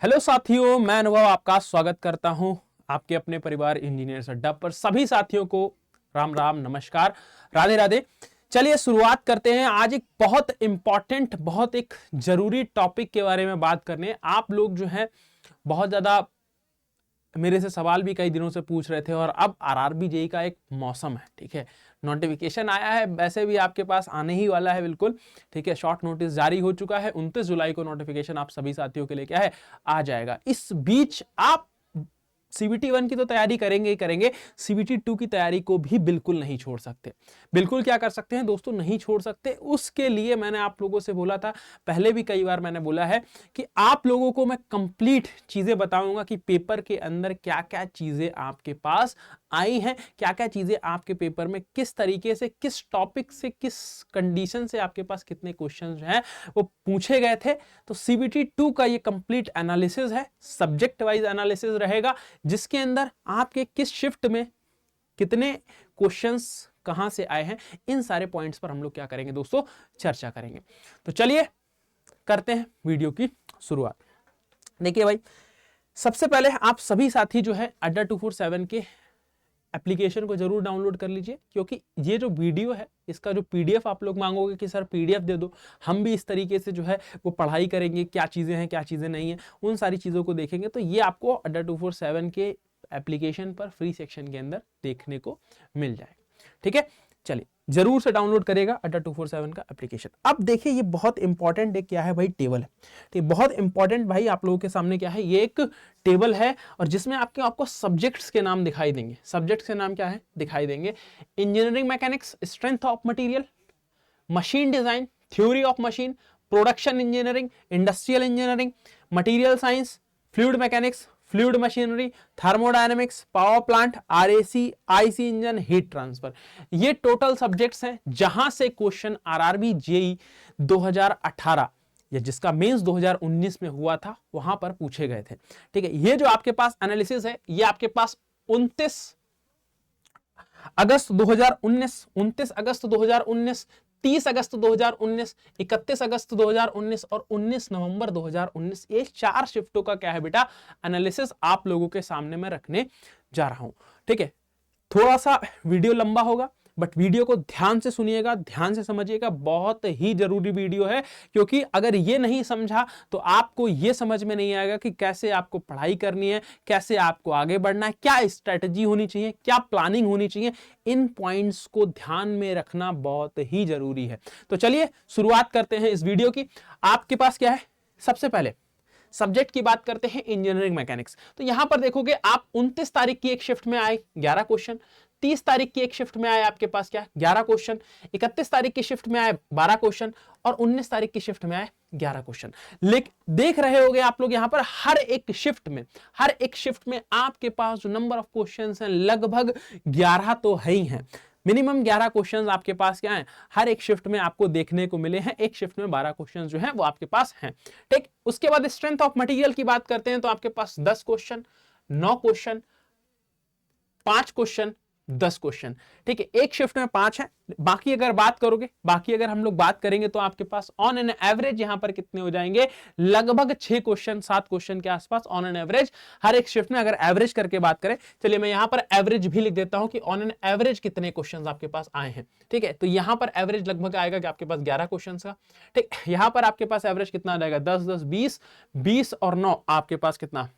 Hello साथियों, मैं अनुभव आपका स्वागत करता हूं आपके अपने परिवार इंजीनियर्स अड्डा पर। सभी साथियों को राम राम, नमस्कार, राधे राधे। चलिए शुरुआत करते हैं। आज एक बहुत इंपॉर्टेंट, बहुत एक जरूरी टॉपिक के बारे में बात करने। आप लोग जो है बहुत ज्यादा मेरे से सवाल भी कई दिनों से पूछ रहे थे और अब आरआरबी जेईई का एक मौसम है, ठीक है। नोटिफिकेशन आया है, वैसे भी आपके पास आने ही वाला है, बिल्कुल ठीक है। शॉर्ट नोटिस जारी हो चुका है, 29 जुलाई को नोटिफिकेशन आप सभी साथियों के लिए क्या है, आ जाएगा। इस बीच आप सीबीटी 1 की तो तैयारी करेंगे ही करेंगे, सीबीटी 2 की तैयारी को भी बिल्कुल नहीं छोड़ सकते। बिल्कुल क्या कर सकते हैं दोस्तों, नहीं छोड़ सकते। उसके लिए मैंने आप लोगों से बोला था, पहले भी कई बार मैंने बोला है कि आप लोगों को मैं कंप्लीट चीजें बताऊंगा कि पेपर के अंदर क्या क्या चीजें आपके पास आई हैं, क्या क्या चीजें आपके पेपर में किस तरीके से, किस टॉपिक से, किस कंडीशन से आपके पास कितने क्वेश्चन हैं वो पूछे गए थे। तो सीबीटी 2 का ये कंप्लीट एनालिसिस है, सब्जेक्ट वाइज एनालिसिस रहेगा, जिसके अंदर आपके किस शिफ्ट में कितने क्वेश्चंस कहां से आए हैं, इन सारे पॉइंट्स पर हम लोग क्या करेंगे दोस्तों, चर्चा करेंगे। तो चलिए करते हैं वीडियो की शुरुआत। देखिए भाई, सबसे पहले आप सभी साथी जो है अड्डा 247 के एप्लीकेशन को जरूर डाउनलोड कर लीजिए, क्योंकि ये जो वीडियो है इसका जो पीडीएफ आप लोग मांगोगे कि सर पीडीएफ दे दो, हम भी इस तरीके से जो है वो पढ़ाई करेंगे, क्या चीज़ें हैं क्या चीज़ें नहीं है, उन सारी चीज़ों को देखेंगे। तो ये आपको अड्डा 247 के एप्लीकेशन पर फ्री सेक्शन के अंदर देखने को मिल जाएगा, ठीक है। चलिए जरूर से डाउनलोड करेगा अड्डा 247 का एप्लीकेशन। अब देखिए ये बहुत इंपॉर्टेंट एक क्या है भाई, टेबल है। ठीक, बहुत इंपॉर्टेंट भाई आप लोगों के सामने क्या है, ये एक टेबल है और जिसमें आपको सब्जेक्ट्स के नाम दिखाई देंगे। सब्जेक्ट्स के नाम क्या है, दिखाई देंगे। Engineering mechanics, strength of material, machine design, theory of machine, production engineering, industrial engineering, material science, fluid mechanics, fluid machinery, thermodynamics, power plant, RAC, IC engine, heat transfer. ये टोटल सब्जेक्ट्स हैं जहां से क्वेश्चन आरआरबी जेईई 2018 या जिसका mains 2019 में हुआ था वहां पर पूछे गए थे, ठीक है। ये जो आपके पास एनालिसिस है, ये आपके पास 29 अगस्त 2019, 29 अगस्त 2019, 30 अगस्त 2019, 31 अगस्त 2019 और 19 नवंबर 2019, ये 4 शिफ्टों का क्या है बेटा, एनालिसिस आप लोगों के सामने मैं रखने जा रहा हूं, ठीक है। थोड़ा सा वीडियो लंबा होगा, बट वीडियो को ध्यान से सुनिएगा, ध्यान से समझिएगा, बहुत ही जरूरी वीडियो है। क्योंकि अगर ये नहीं समझा तो आपको ये समझ में नहीं आएगा कि कैसे आपको पढ़ाई करनी है, कैसे आपको आगे बढ़ना है, क्या स्ट्रेटजी होनी चाहिए, क्या प्लानिंग होनी चाहिए। इन पॉइंट्स को ध्यान में रखना बहुत ही जरूरी है। तो चलिए शुरुआत करते हैं इस वीडियो की। आपके पास क्या है, सबसे पहले सब्जेक्ट की बात करते हैं, इंजीनियरिंग मैकेनिक्स। तो यहां पर देखोगे आप 29 तारीख की एक शिफ्ट में आए 11 क्वेश्चन, 30 तारीख की एक शिफ्ट में आए आपके पास क्या 11 क्वेश्चन, 31 तारीख की शिफ्ट में आए 12 क्वेश्चन और 19 तारीख की शिफ्ट में आए 11 क्वेश्चन। लेकिन देख रहे होंगे आप लोग यहां पर हर एक शिफ्ट में आपके पास जो नंबर ऑफ क्वेश्चंस हैं लगभग 11 तो है ही हैं। मिनिमम 11 क्वेश्चंस आपके पास क्या हैं, हर एक शिफ्ट में आपको देखने को मिले हैं। एक शिफ्ट में 12 क्वेश्चंस जो हैं वो आपके पास हैं, ठीक। उसके बाद स्ट्रेंथ ऑफ मटेरियल की बात करते हैं तो आपके पास 10 क्वेश्चन, 9 क्वेश्चन, 5 क्वेश्चन, 10 क्वेश्चन, ठीक है। एक शिफ्ट में 5 है। बाकी अगर हम लोग बात करेंगे तो आपके पास ऑन एन एवरेज यहां पर कितने हो जाएंगे, लगभग 6 क्वेश्चन, 7 क्वेश्चन के आसपास ऑन एन एवरेज हर एक शिफ्ट में। अगर एवरेज करके बात करें, चलिए मैं यहां पर एवरेज भी लिख देता हूं कि ऑन एन एवरेज कितने क्वेश्चन आपके पास आए हैं, ठीक है। तो यहां पर एवरेज लगभग आएगा कि आपके पास 11 क्वेश्चन का, ठीक। यहां पर आपके पास एवरेज कितना आ जाएगा, 10 10 20, 20 और 9 आपके पास कितना,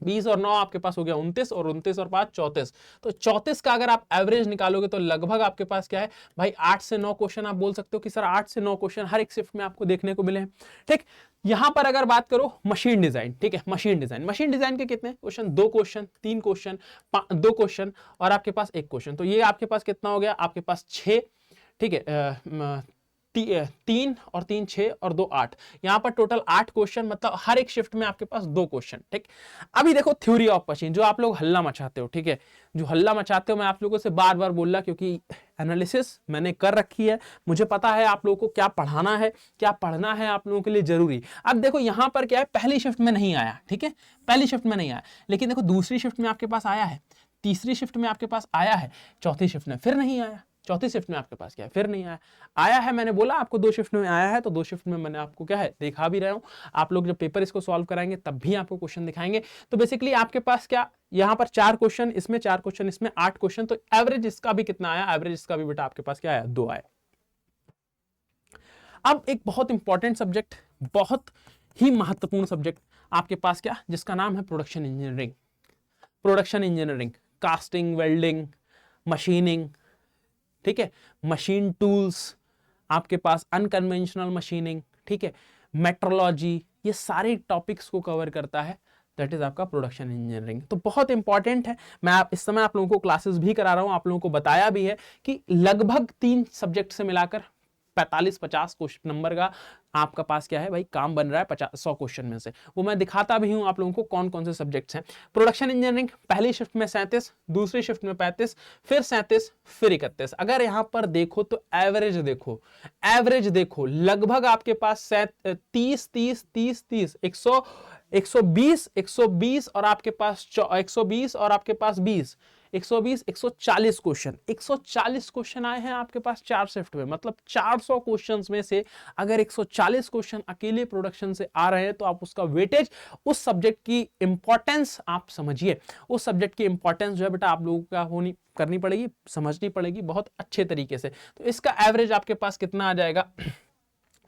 20 और 9 आपके पास हो गया 29 और 29 और 5 34। तो 34 का अगर आप एवरेज निकालोगे तो लगभग आपके पास क्या है भाई, 8 से 9 क्वेश्चन आप बोल सकते हो कि सर 8 से 9 क्वेश्चन हर एक शिफ्ट में आपको देखने को मिले हैं, ठीक। यहां पर अगर बात करो मशीन डिजाइन, ठीक है, मशीन डिजाइन के कितने क्वेश्चन, 2 क्वेश्चन, 3 क्वेश्चन, 2 क्वेश्चन और आपके पास 1 क्वेश्चन। तो ये आपके पास कितना हो गया, आपके पास 6, ठीक है। 3 और 3 6 और 2 8, यहां पर टोटल 8 क्वेश्चन, मतलब हर एक शिफ्ट में आपके पास 2 क्वेश्चन, ठीक। अभी देखो थ्योरी ऑफ मशीन, जो आप लोग हल्ला मचाते हो, ठीक है, जो हल्ला मचाते हो, मैं आप लोगों से बार बार बोल रहा, क्योंकि एनालिसिस मैंने कर रखी है, मुझे पता है आप लोगों को क्या पढ़ाना है, क्या पढ़ना है आप लोगों के लिए जरूरी। अब देखो यहां पर क्या है, पहली शिफ्ट में नहीं आया, ठीक है, पहली शिफ्ट में नहीं आया, लेकिन देखो दूसरी शिफ्ट में आपके पास आया है, तीसरी शिफ्ट में आपके पास आया है, चौथी शिफ्ट में फिर नहीं आया, चौथी शिफ्ट में आपके पास क्या है, फिर नहीं आया। आया है, मैंने बोला आपको 2 शिफ्ट में आया है, तो 2 शिफ्ट में मैंने आपको क्या है दिखा भी रहा हूं। आप लोग जब पेपर इसको सॉल्व कराएंगे तब भी आपको क्वेश्चन दिखाएंगे। तो बेसिकली आपके पास क्या, यहां पर 4 क्वेश्चन, इसमें 4 क्वेश्चन, इसमें 8 क्वेश्चन, तो एवरेज इसका भी कितना आया, एवरेज इसका भी बेटा आपके पास क्या आया, 2 आया। अब एक बहुत इंपॉर्टेंट सब्जेक्ट, बहुत ही महत्वपूर्ण सब्जेक्ट आपके पास क्या, जिसका नाम है production engineering. Production engineering, casting, welding, machining, ठीक है, मशीन टूल्स, आपके पास अनकन्वेंशनल मशीनिंग, ठीक है, मेट्रोलॉजी, ये सारे टॉपिक्स को कवर करता है। दैट इज आपका प्रोडक्शन इंजीनियरिंग। तो बहुत इंपॉर्टेंट है। मैं इस समय आप लोगों को क्लासेस भी करा रहा हूं, आप लोगों को बताया भी है कि लगभग 3 सब्जेक्ट से मिलाकर 45-50 क्वेश्चन नंबर का आपका पास क्या है भाई काम बन रहा है 100 क्वेश्चन में से। वो मैं दिखाता भी हूं आप लोगों को कौन कौन से सब्जेक्ट्स हैं। प्रोडक्शन इंजीनियरिंग पहली शिफ्ट में 37, दूसरी शिफ्ट में 35, फिर 37, फिर 31। अगर यहां पर देखो तो एवरेज देखो, एवरेज देखो, लगभग आपके पास 30 120 और आपके पास 120 और आपके पास 20 120 140 क्वेश्चन, 140 क्वेश्चन आए हैं आपके पास 4 शिफ्ट में। मतलब 400 क्वेश्चंस में से अगर 140 क्वेश्चन अकेले प्रोडक्शन से आ रहे हैं तो आप उसका वेटेज, उस सब्जेक्ट की इंपॉर्टेंस आप समझिए। उस सब्जेक्ट की इंपॉर्टेंस जो है बेटा आप लोगों का होनी करनी पड़ेगी, समझनी पड़ेगी बहुत अच्छे तरीके से। तो इसका एवरेज आपके पास कितना आ जाएगा,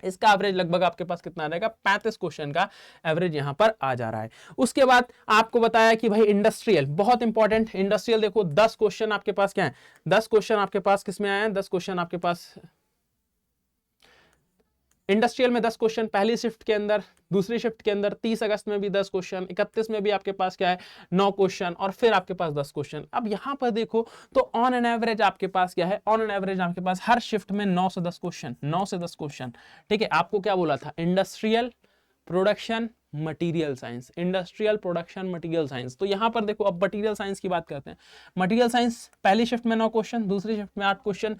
इसका एवरेज लगभग आपके पास कितना आ जाएगा, 35 क्वेश्चन का एवरेज यहां पर आ जा रहा है। उसके बाद आपको बताया कि भाई इंडस्ट्रियल बहुत इंपॉर्टेंट, इंडस्ट्रियल देखो 10 क्वेश्चन आपके पास क्या है, 10 क्वेश्चन आपके पास किसमें आए हैं, 10 क्वेश्चन आपके पास इंडस्ट्रियल में 10 क्वेश्चन पहली शिफ्ट के अंदर, दूसरी शिफ्ट के अंदर 30 अगस्त में भी 10 क्वेश्चन, 31 में भी आपके पास क्या है 9 क्वेश्चन, और फिर आपके पास 10 क्वेश्चन। अब यहां पर देखो तो ऑन एन एवरेज आपके पास क्या है, ऑन एन एवरेज आपके पास हर शिफ्ट में 9 से 10 क्वेश्चन, 9 से 10 क्वेश्चन, ठीक है। आपको क्या बोला था, industrial production material science, industrial production material science. तो यहां पर देखो अब मटेरियल साइंस की बात करते हैं। मटेरियल साइंस पहली शिफ्ट में 9 क्वेश्चन, दूसरी शिफ्ट में 8 क्वेश्चन,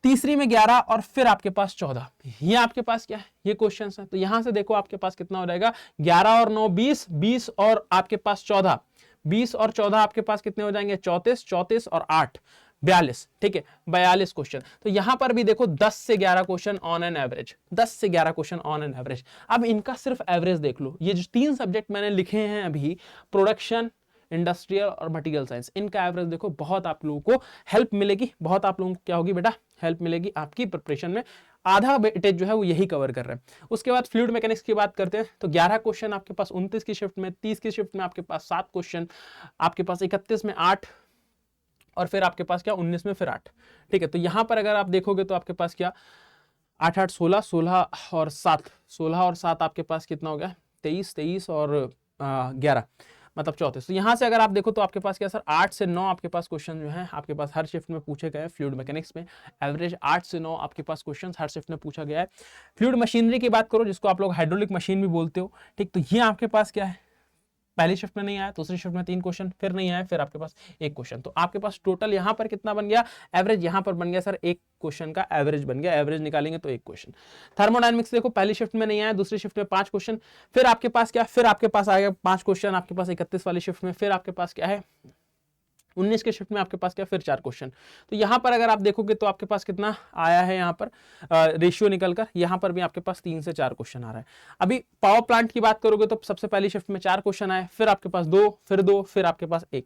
तीसरी में 11 और फिर आपके पास 14। ये आपके पास क्या है, ये क्वेश्चंस हैं। तो यहां से देखो आपके पास कितना हो जाएगा, 11 और 9 20, 20 और आपके पास 14, 20 और 14 आपके पास कितने हो जाएंगे 34, 34 और 8 42, ठीक है 42 क्वेश्चन। तो यहां पर भी देखो 10 से 11 क्वेश्चन ऑन एन एवरेज, 10 से 11 क्वेश्चन ऑन एन एवरेज। अब इनका सिर्फ एवरेज देख लो, ये जो 3 सब्जेक्ट मैंने लिखे हैं अभी, प्रोडक्शन, इंडस्ट्रियल और मटेरियल साइंस, इनका एवरेज देखो, बहुत आप लोगों को हेल्प मिलेगी, बहुत आप लोगों को क्या होगी बेटा हेल्प मिलेगी आपकी प्रिपरेशन में। आधा वेटेज जो है वो यही कवर कर रहे हैं। उसके बाद फ्लूइड मैकेनिक्स की बात करते हैं तो 11 क्वेश्चन आपके पास 29 की शिफ्ट में, 30 की शिफ्ट में आपके पास 7 क्वेश्चन, आपके पास 31 में 8 और फिर आपके पास क्या 19 में फिर 8, ठीक है। तो यहां पर अगर आप देखोगे तो आपके पास क्या 8 8 16, 16 और 7, 16 और 7 आपके पास कितना हो गया 23, 23 और 11 मतलब 34। तो यहां से अगर आप देखो तो आपके पास क्या सर 8 से 9 आपके पास क्वेश्चन जो है आपके पास हर शिफ्ट में पूछे गए हैं। फ्लूइड मैकेनिक्स में एवरेज 8 से 9 आपके पास क्वेश्चन हर शिफ्ट में पूछा गया है। फ्लूइड मशीनरी की बात करो जिसको आप लोग हाइड्रोलिक मशीन भी बोलते हो, ठीक, तो ये आपके पास क्या है पहली शिफ्ट में नहीं आया, दूसरी शिफ्ट में 3 क्वेश्चन, फिर नहीं आया, फिर आपके पास 1 क्वेश्चन। तो आपके पास टोटल यहां पर कितना बन गया एवरेज, यहां पर बन गया सर 1 क्वेश्चन का एवरेज बन गया। एवरेज निकालेंगे तो 1 क्वेश्चन। थर्मोडायनेमिक्स देखो पहली शिफ्ट में नहीं आया, दूसरी शिफ्ट में 5 क्वेश्चन, फिर आपके पास क्या, फिर आपके पास आ गया 5 क्वेश्चन आपके पास 31 वाली शिफ्ट में, फिर आपके पास क्या है 19 के शिफ्ट में आपके पास क्या फिर 4 क्वेश्चन। तो यहां पर अगर आप देखोगे तो आपके पास कितना आया है यहां पर रेशियो निकलकर, यहां पर भी आपके पास 3 से 4 क्वेश्चन आ रहा है। अभी पावर प्लांट की बात करोगे तो सबसे पहली शिफ्ट में 4 क्वेश्चन आए, फिर आपके पास 2, फिर 2, फिर आपके पास 1।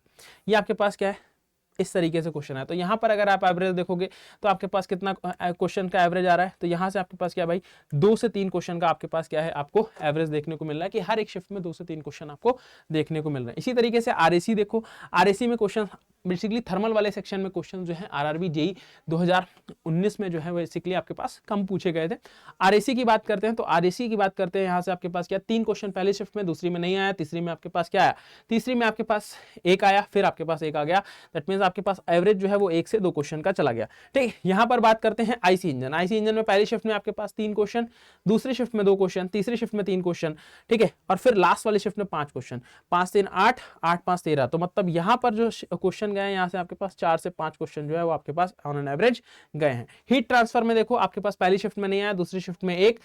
ये आपके पास क्या है इस तरीके से क्वेश्चन है। तो यहां पर अगर आप एवरेज देखोगे तो आपके पास कितना क्वेश्चन का एवरेज आ रहा है, तो यहां से आपके पास क्या भाई 2 से 3 क्वेश्चन का आपके पास क्या है आपको एवरेज देखने को मिल रहा है कि हर एक शिफ्ट में 2 से 3 क्वेश्चन आपको देखने को मिल रहे हैं। इसी तरीके से आरएसी देखो, आरएसी में क्वेश्चन बेसिकली थर्मल वाले सेक्शन में क्वेश्चन जो है आरआरबी जेई 2019 में जो है बेसिकली आपके पास कम पूछे गए थे। आरएसी की बात करते हैं तो आरएसी की बात करते हैं यहां से आपके पास क्या 3 क्वेश्चन पहली शिफ्ट में, दूसरी में नहीं आया, तीसरी में आपके पास क्या आया, तीसरी में आपके पास 1 आया, फिर आपके पास 1 आ गया। दैट मींस आपके पास एवरेज जो है वो 1 से 2 क्वेश्चन का चला गया। ठीक, यहां पर बात करते हैं आईसी इंजन। आईसी इंजन में पहली शिफ्ट में आपके पास 3 क्वेश्चन, दूसरी शिफ्ट में 2 क्वेश्चन, तीसरी शिफ्ट में 3 क्वेश्चन, ठीक है, और फिर लास्ट वाली शिफ्ट में 5 क्वेश्चन, 5 3 8, 8 5 13। तो मतलब यहां पर जो क्वेश्चन गए यहां से आपके पास 4 से 5 क्वेश्चन जो है वो आपके पास ऑन एन एवरेज गए हैं। हीट ट्रांसफर में देखो आपके पास पहली शिफ्ट में नहीं आया, दूसरी शिफ्ट में 1,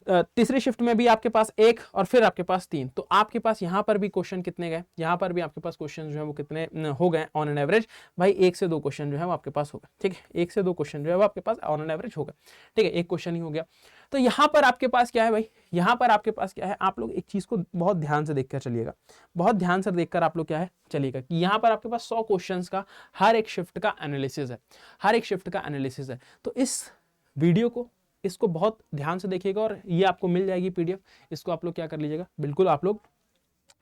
तीसरी शिफ्ट में भी आपके पास 1 और फिर आपके पास 3, तो आपके पास यहाँ पर भी क्वेश्चन कितने गए, यहाँ पर भी आपके पास क्वेश्चन जो है वो कितने हो गए ऑन एन एवरेज भाई 1 से 2 क्वेश्चन जो है वो आपके पास हो गए। ठीक है, 1 से 2 क्वेश्चन जो है वो आपके पास ऑन एन एवरेज हो गए। ठीक है, एक क्वेश्चन ही हो गया। तो यहाँ पर आपके पास क्या है भाई, यहाँ पर आपके पास क्या है, आप लोग एक चीज को बहुत ध्यान से देखकर चलिएगा, बहुत ध्यान से देखकर आप लोग क्या है चलिएगा कि यहाँ पर आपके पास 100 क्वेश्चंस का हर एक शिफ्ट का एनालिसिस है, हर एक शिफ्ट का एनालिसिस है। तो इस वीडियो को, इसको बहुत ध्यान से देखिएगा और ये आपको मिल जाएगी पीडीएफ, इसको आप लोग क्या कर लीजिएगा, बिल्कुल आप लोग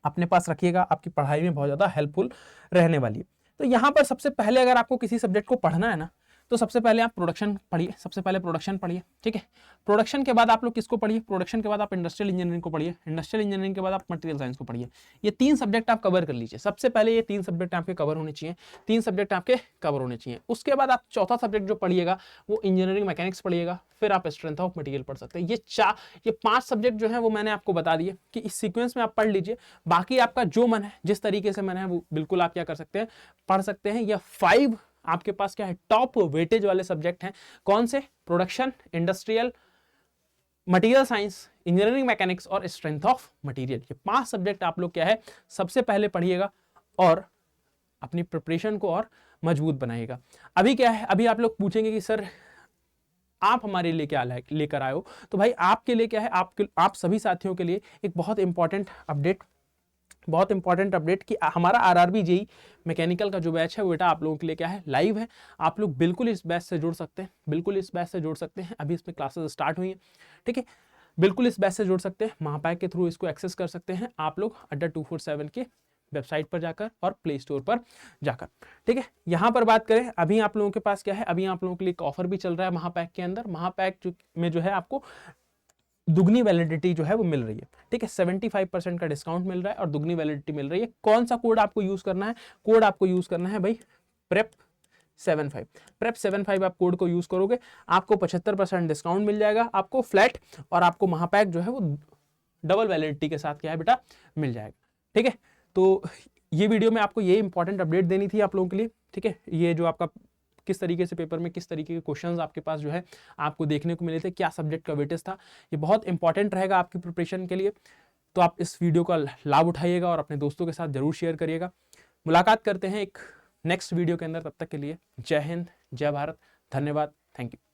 अपने पास रखिएगा, आपकी पढ़ाई में बहुत ज़्यादा हेल्पफुल रहने वाली है। तो यहाँ पर सबसे पहले अगर आपको किसी सब्जेक्ट को पढ़ना है ना, तो सबसे पहले आप प्रोडक्शन पढ़िए, सबसे पहले प्रोडक्शन पढ़िए। ठीक है, प्रोडक्शन के बाद आप लोग किसको पढ़िए, प्रोडक्शन के बाद आप इंडस्ट्रियल इंजीनियरिंग को पढ़िए, इंडस्ट्रियल इंजीनियरिंग के बाद आप मटेरियल साइंस को पढ़िए। ये 3 सब्जेक्ट आप कवर कर लीजिए, सबसे पहले ये 3 सब्जेक्ट आपके कवर होने चाहिए, 3 सब्जेक्ट आपके कवर होने चाहिए। उसके बाद आप चौथा सब्जेक्ट जो पढ़िएगा वो इंजीनियरिंग मैकेनिक्स पढ़िएगा, फिर आप स्ट्रेंथ ऑफ मटेरियल पढ़ सकते हैं। ये 5 सब्जेक्ट जो है वो मैंने आपको बता दिए कि इस सीक्वेंस में आप पढ़ लीजिए। बाकी आपका जो मन है, जिस तरीके से मन है, वो बिल्कुल आप क्या कर सकते हैं, पढ़ सकते हैं। या 5 आपके पास क्या है, टॉप वेटेज वाले सब्जेक्ट हैं। कौन से, production, industrial, material science, engineering mechanics और स्ट्रेंथ ऑफ मटेरियल। ये 5 सब्जेक्ट आप लोग क्या है सबसे पहले पढ़िएगा और अपनी प्रिपरेशन को और मजबूत बनाइएगा। अभी क्या है, अभी आप लोग पूछेंगे कि सर आप हमारे लिए क्या लेकर आए हो, तो भाई आपके लिए क्या है, आप सभी साथियों के लिए एक बहुत इंपॉर्टेंट अपडेट कि हमारा आरआरबी जेई मैकेनिकल का जो बैच है वो बेटा आप लोगों के लिए क्या है, लाइव है। आप लोग बिल्कुल इस बैच से जुड़ सकते हैं, बिल्कुल इस बैच से जुड़ सकते हैं। अभी इसमें क्लासेस स्टार्ट हुई हैं। ठीक है, बिल्कुल इस बैच से जुड़ सकते हैं, महापैक के थ्रू इसको एक्सेस कर सकते हैं आप लोग अड्डा 247 के वेबसाइट पर जाकर और प्ले स्टोर पर जाकर। ठीक है, यहाँ पर बात करें, अभी आप लोगों के पास क्या है, अभी आप लोगों के लिए एक ऑफर भी चल रहा है महापैक के अंदर। महापैक में जो है आपको दुगनी वैलिडिटी जो है वो मिल रही है। ठीक है, 75% का डिस्काउंट मिल रहा है और दुगनी वैलिडिटी मिल रही है। कौन सा कोड आपको यूज करना है, कोड आपको यूज करना है भाई PREP75। PREP75 आप कोड को यूज करोगे, आपको 75% डिस्काउंट मिल जाएगा, आपको फ्लैट, और आपको महापैक जो है वो डबल वैलिडिटी के साथ क्या है बेटा मिल जाएगा। ठीक है, तो ये वीडियो में आपको ये इंपॉर्टेंट अपडेट देनी थी आप लोगों के लिए। ठीक है, ये जो आपका किस तरीके से पेपर में किस तरीके के क्वेश्चंस आपके पास जो है आपको देखने को मिले थे, क्या सब्जेक्ट का वेटेज था, ये बहुत इंपॉर्टेंट रहेगा आपकी प्रिपरेशन के लिए। तो आप इस वीडियो का लाभ उठाइएगा और अपने दोस्तों के साथ जरूर शेयर करिएगा। मुलाकात करते हैं एक नेक्स्ट वीडियो के अंदर, तब तक के लिए जय हिंद, जय भारत, धन्यवाद, थैंक यू।